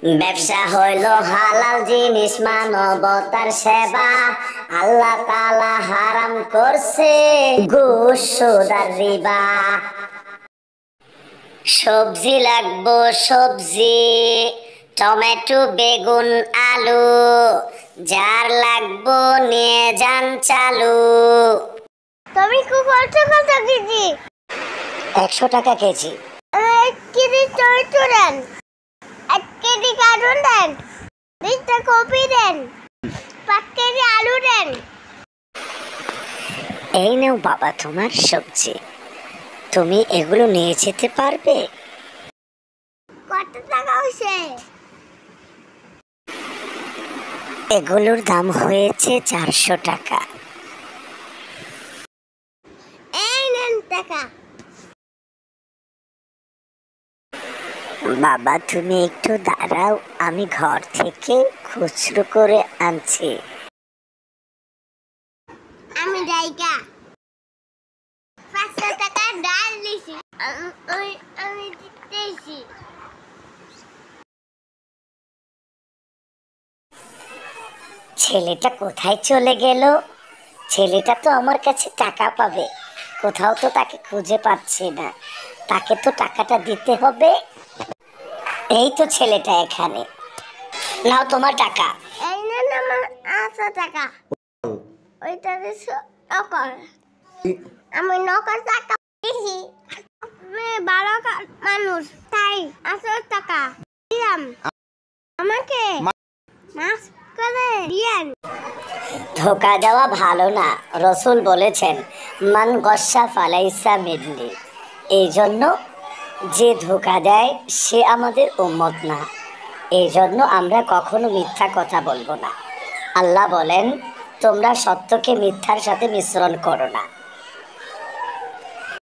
ব্যবসা হইল হালাল জিনিস, মানবতার সেবা। আল্লাহ তাআলা হারাম করছে ঘুষ সুদ আর রিবা। সবজি লাগবো সবজি, টমেটো বেগুন আলু, যার লাগবো নিয়ে যান চালু। তুমি কত কত কেজি? 100 টাকা কেজি। 1 কেজি টমেটো দেন, 1 কেজি গাজর দেন, 20টা কপি দেন, 5 কেজি আলু দেন। এই নাও বাবা তোমার সবজি, তুমি এগুলো নিয়ে যেতে পারবে? কত টাকা হইছে? এগুলোর দাম হয়েছে 400 টাকা। এই নেন টাকা। বাবা তুমি একটু দাঁড়াও, আমি ঘর থেকে খুচরো করে আনছি। আমি জায়গা 500 টাকা ডাল দিছি, আমি দিতেছি। ছেলেটা কোথায় চলে গেল? ছেলেটা তো আমার কাছে টাকা পাবে, কোথাও তো তাকে খুঁজে পাচ্ছি না। তাকে তো টাকাটা দিতে হবে। এই তো ছেলেটা এখানে, নাও তোমার টাকা। এই নেন আমার 800 টাকা। ওইটা দিছো নকর, আমি নকর টাকা দিছি। আমি ভালো মানুষ তাই 800 টাকা দিলাম, আমাকে মাফ করে দিয়েন। ধোকা দেওয়া ভালো না, রসুল বলেছেন মান গস্সা ফালাইসা মিন্নি। এই জন্য যে ধোকা দেয় সে আমাদের উম্মত না। এই জন্য আমরা কখনো মিথ্যা কথা বলবো না। আল্লাহ বলেন তোমরা সত্যকে মিথ্যার সাথে মিশ্রণ করো না।